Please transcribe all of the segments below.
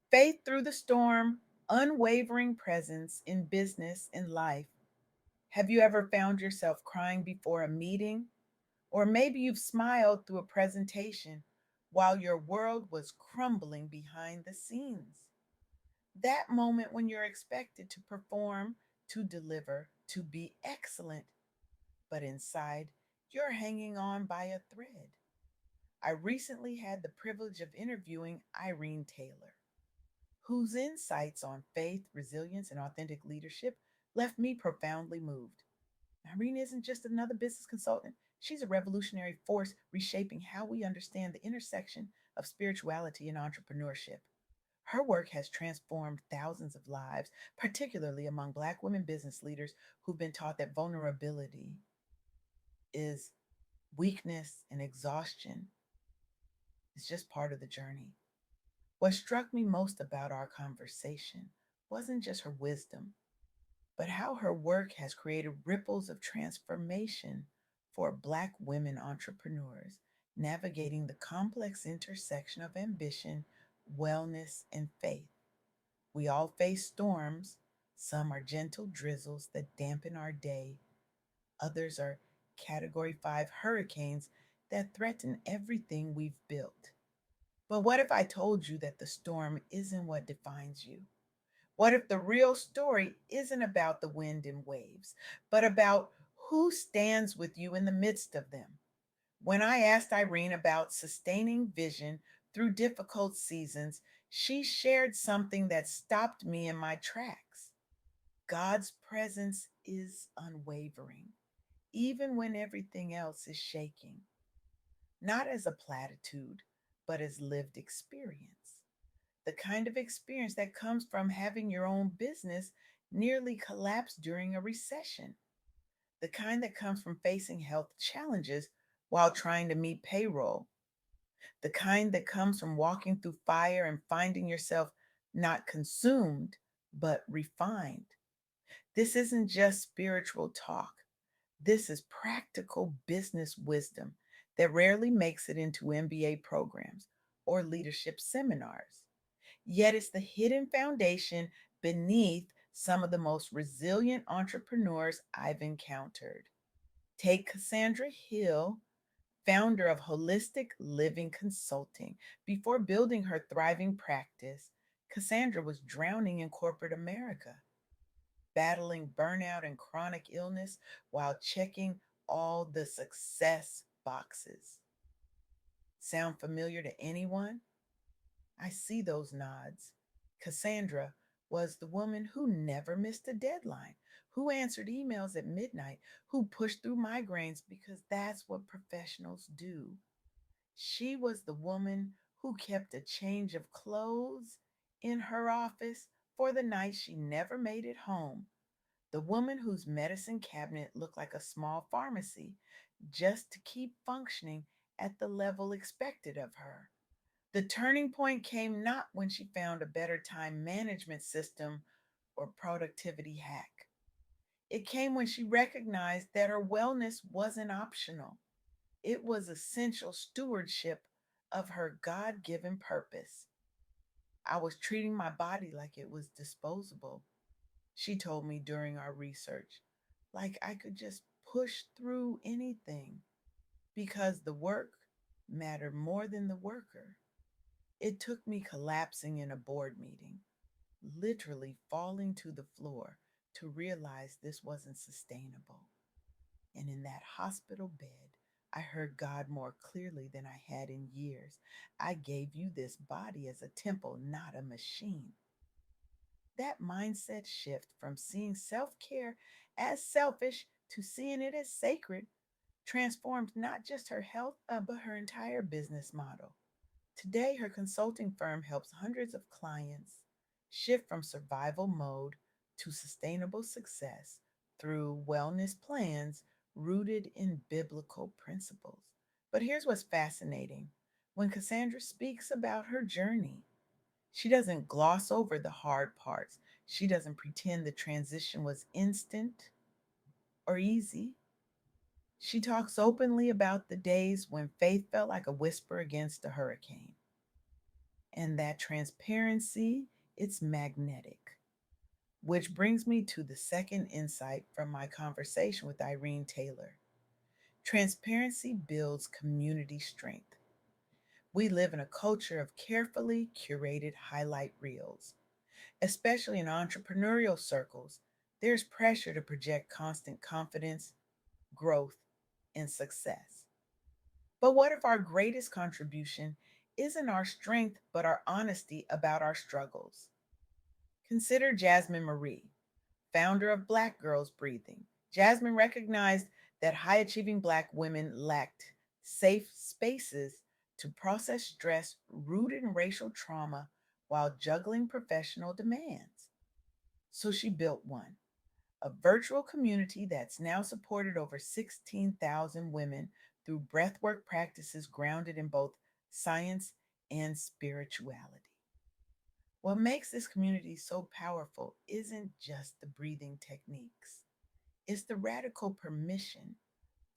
Faith through the storm, unwavering presence in business and life. Have you ever found yourself crying before a meeting? Or maybe you've smiled through a presentation while your world was crumbling behind the scenes. That moment when you're expected to perform, to deliver, to be excellent, but inside you're hanging on by a thread. I recently had the privilege of interviewing Irene Taylor, whose insights on faith, resilience, and authentic leadership left me profoundly moved. Irene isn't just another business consultant, she's a revolutionary force reshaping how we understand the intersection of spirituality and entrepreneurship. Her work has transformed thousands of lives, particularly among Black women business leaders who've been taught that vulnerability is weakness and exhaustion is just part of the journey. What struck me most about our conversation wasn't just her wisdom, but how her work has created ripples of transformation for Black women entrepreneurs navigating the complex intersection of ambition, wellness, and faith. We all face storms. Some are gentle drizzles that dampen our day, others are Category 5 hurricanes that threaten everything we've built. But what if I told you that the storm isn't what defines you? What if the real story isn't about the wind and waves, but about who stands with you in the midst of them? When I asked Irene about sustaining vision through difficult seasons, she shared something that stopped me in my tracks. God's presence is unwavering, even when everything else is shaking, not as a platitude, but as lived experience. The kind of experience that comes from having your own business nearly collapse during a recession, the kind that comes from facing health challenges while trying to meet payroll, the kind that comes from walking through fire and finding yourself not consumed, but refined. This isn't just spiritual talk. This is practical business wisdom that rarely makes it into MBA programs or leadership seminars. Yet it's the hidden foundation beneath some of the most resilient entrepreneurs I've encountered. Take Cassandra Hill, founder of Holistic Living Consulting. Before building her thriving practice, Cassandra was drowning in corporate America, battling burnout and chronic illness while checking all the success boxes. Sound familiar to anyone? I see those nods. Cassandra was the woman who never missed a deadline, who answered emails at midnight, who pushed through migraines because that's what professionals do. She was the woman who kept a change of clothes in her office for the night she never made it home. The woman whose medicine cabinet looked like a small pharmacy just to keep functioning at the level expected of her. The turning point came not when she found a better time management system or productivity hack. It came when she recognized that her wellness wasn't optional, it was essential stewardship of her God given purpose. I was treating my body like it was disposable, she told me during our research, like I could just push through anything because the work mattered more than the worker. It took me collapsing in a board meeting, literally falling to the floor, to realize this wasn't sustainable. And in that hospital bed, I heard God more clearly than I had in years. I gave you this body as a temple, not a machine. That mindset shift from seeing self care as selfish to seeing it as sacred transformed not just her health, but her entire business model. Today, her consulting firm helps hundreds of clients shift from survival mode to sustainable success through wellness plans rooted in biblical principles. But here's what's fascinating: when Cassandra speaks about her journey, she doesn't gloss over the hard parts. She doesn't pretend the transition was instant or easy. She talks openly about the days when faith felt like a whisper against a hurricane, And that transparency, it's magnetic. Which brings me to the second insight from my conversation with Irene Taylor. Transparency builds community strength. We live in a culture of carefully curated highlight reels. Especially in entrepreneurial circles, there's pressure to project constant confidence, growth, and success. But what if our greatest contribution isn't our strength, but our honesty about our struggles? Consider Jasmine Marie, founder of Black Girls Breathing. Jasmine recognized that high achieving Black women lacked safe spaces to process stress rooted in racial trauma while juggling professional demands. So she built one, a virtual community that's now supported over 16,000 women through breathwork practices grounded in both science and spirituality. What makes this community so powerful isn't just the breathing techniques, it's the radical permission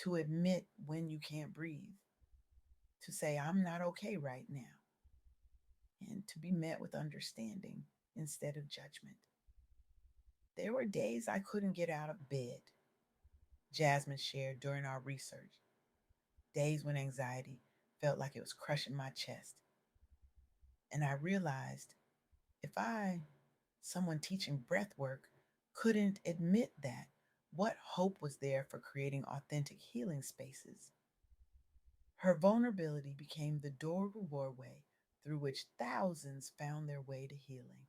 to admit when you can't breathe, to say, I'm not okay right now, and to be met with understanding instead of judgment. There were days I couldn't get out of bed, Jasmine shared during our research, days when anxiety felt like it was crushing my chest. And I realized if I, someone teaching breath work, couldn't admit that, what hope was there for creating authentic healing spaces? Her vulnerability became the doorway through which thousands found their way to healing.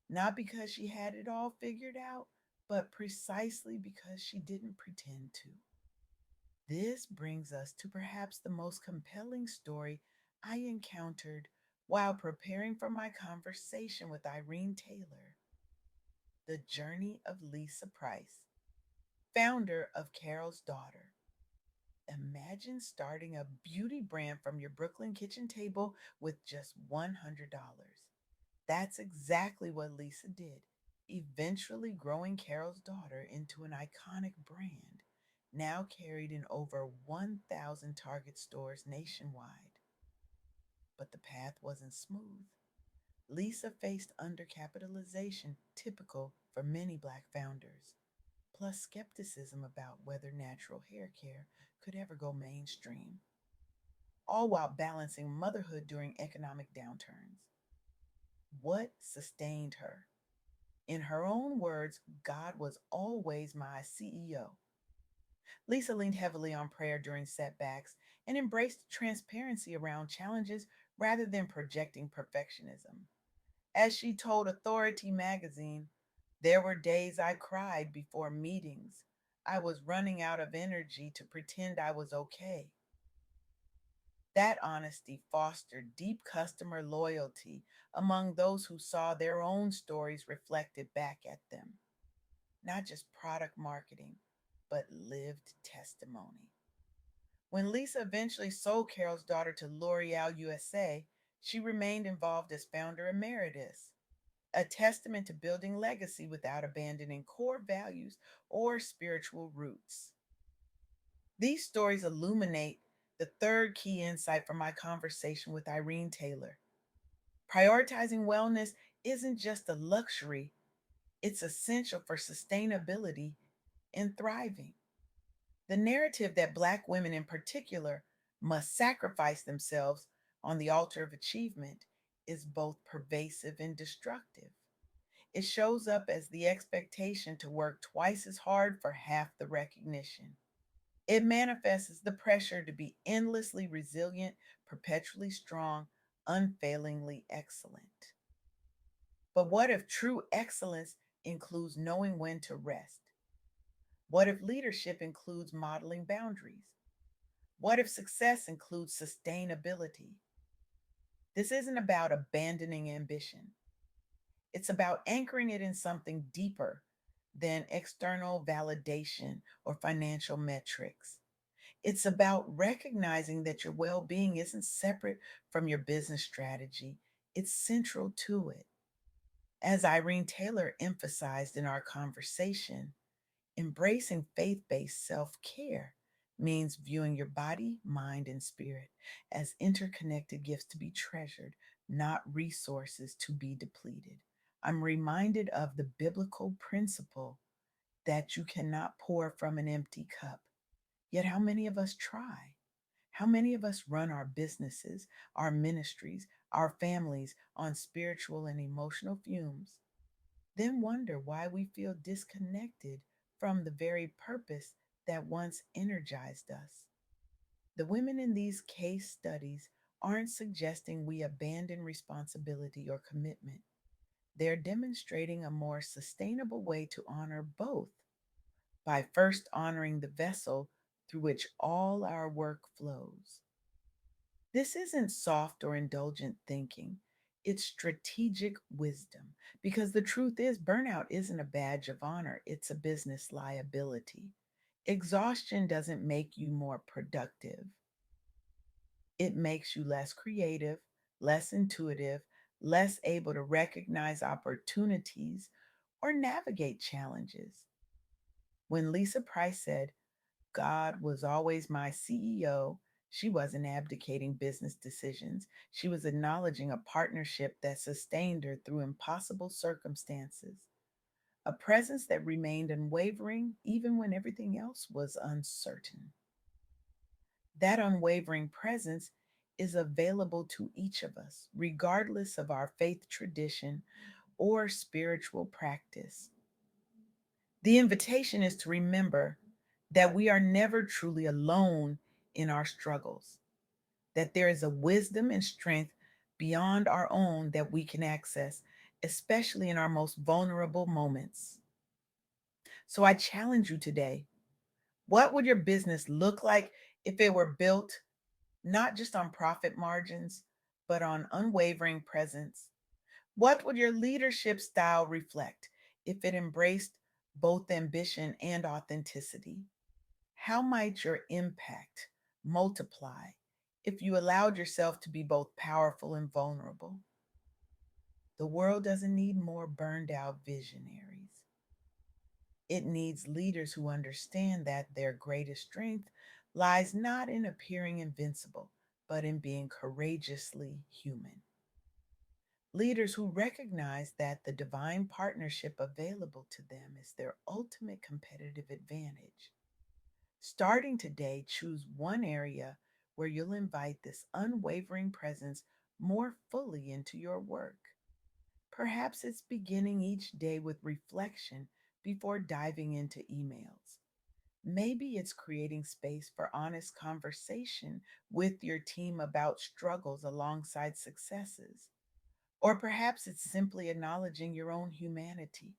Not because she had it all figured out, but precisely because she didn't pretend to. This brings us to perhaps the most compelling story I encountered while preparing for my conversation with Irene Taylor, the journey of Lisa Price, founder of Carol's Daughter. Imagine starting a beauty brand from your Brooklyn kitchen table with just $100. That's exactly what Lisa did, eventually growing Carol's Daughter into an iconic brand, now carried in over 1,000 Target stores nationwide. But the path wasn't smooth. Lisa faced undercapitalization typical for many Black founders, plus skepticism about whether natural hair care could ever go mainstream, all while balancing motherhood during economic downturns. What sustained her? In her own words, God was always my CEO. Lisa leaned heavily on prayer during setbacks and embraced transparency around challenges rather than projecting perfectionism. As she told Authority magazine, there were days I cried before meetings. I was running out of energy to pretend I was okay. That honesty fostered deep customer loyalty among those who saw their own stories reflected back at them. Not just product marketing, but lived testimony. When Lisa eventually sold Carol's Daughter to L'Oreal USA, she remained involved as founder emeritus, a testament to building legacy without abandoning core values or spiritual roots. These stories illuminate the third key insight from my conversation with Irene Taylor. Prioritizing wellness isn't just a luxury, it's essential for sustainability and thriving. The narrative that Black women in particular must sacrifice themselves on the altar of achievement is both pervasive and destructive. It shows up as the expectation to work twice as hard for half the recognition. It manifests as the pressure to be endlessly resilient, perpetually strong, unfailingly excellent. But what if true excellence includes knowing when to rest? What if leadership includes modeling boundaries? What if success includes sustainability? This isn't about abandoning ambition. It's about anchoring it in something deeper than external validation or financial metrics. It's about recognizing that your well being isn't separate from your business strategy, it's central to it. As Irene Taylor emphasized in our conversation, embracing faith based self care means viewing your body, mind, and spirit as interconnected gifts to be treasured, not resources to be depleted. I'm reminded of the biblical principle that you cannot pour from an empty cup. Yet, how many of us try? How many of us run our businesses, our ministries, our families on spiritual and emotional fumes, then wonder why we feel disconnected from the very purpose that once energized us? The women in these case studies aren't suggesting we abandon responsibility or commitment. They're demonstrating a more sustainable way to honor both by first honoring the vessel through which all our work flows. This isn't soft or indulgent thinking, it's strategic wisdom. Because the truth is, burnout isn't a badge of honor, it's a business liability. Exhaustion doesn't make you more productive, it makes you less creative, less intuitive, less able to recognize opportunities or navigate challenges. When Lisa Price said, God was always my CEO, she wasn't abdicating business decisions. She was acknowledging a partnership that sustained her through impossible circumstances, a presence that remained unwavering even when everything else was uncertain. That unwavering presence is available to each of us, regardless of our faith tradition or spiritual practice. The invitation is to remember that we are never truly alone in our struggles, that there is a wisdom and strength beyond our own that we can access, especially in our most vulnerable moments. So I challenge you today, what would your business look like if it were built not just on profit margins, but on unwavering presence? What would your leadership style reflect if it embraced both ambition and authenticity? How might your impact multiply if you allowed yourself to be both powerful and vulnerable? The world doesn't need more burned out visionaries. It needs leaders who understand that their greatest strength lies not in appearing invincible, but in being courageously human. Leaders who recognize that the divine partnership available to them is their ultimate competitive advantage. Starting today, choose one area where you'll invite this unwavering presence more fully into your work. Perhaps it's beginning each day with reflection before diving into emails. Maybe it's creating space for honest conversation with your team about struggles alongside successes. Or perhaps it's simply acknowledging your own humanity,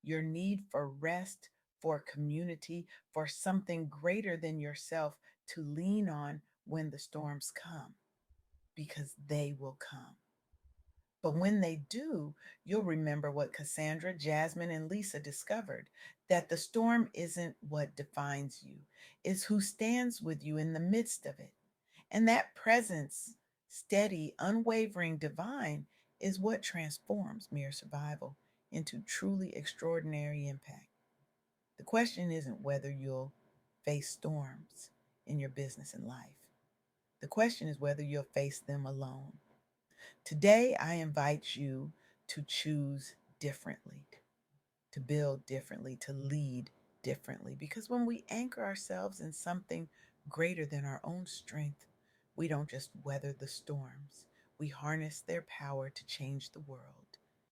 your need for rest, for community, for something greater than yourself to lean on when the storms come, because they will come. But when they do, you'll remember what Cassandra, Jasmine, and Lisa discovered, that the storm isn't what defines you, it's who stands with you in the midst of it. And that presence, steady, unwavering, divine, is what transforms mere survival into truly extraordinary impact. The question isn't whether you'll face storms in your business and life. The question is whether you'll face them alone. Today, I invite you to choose differently, to build differently, to lead differently. Because when we anchor ourselves in something greater than our own strength, we don't just weather the storms, we harness their power to change the world.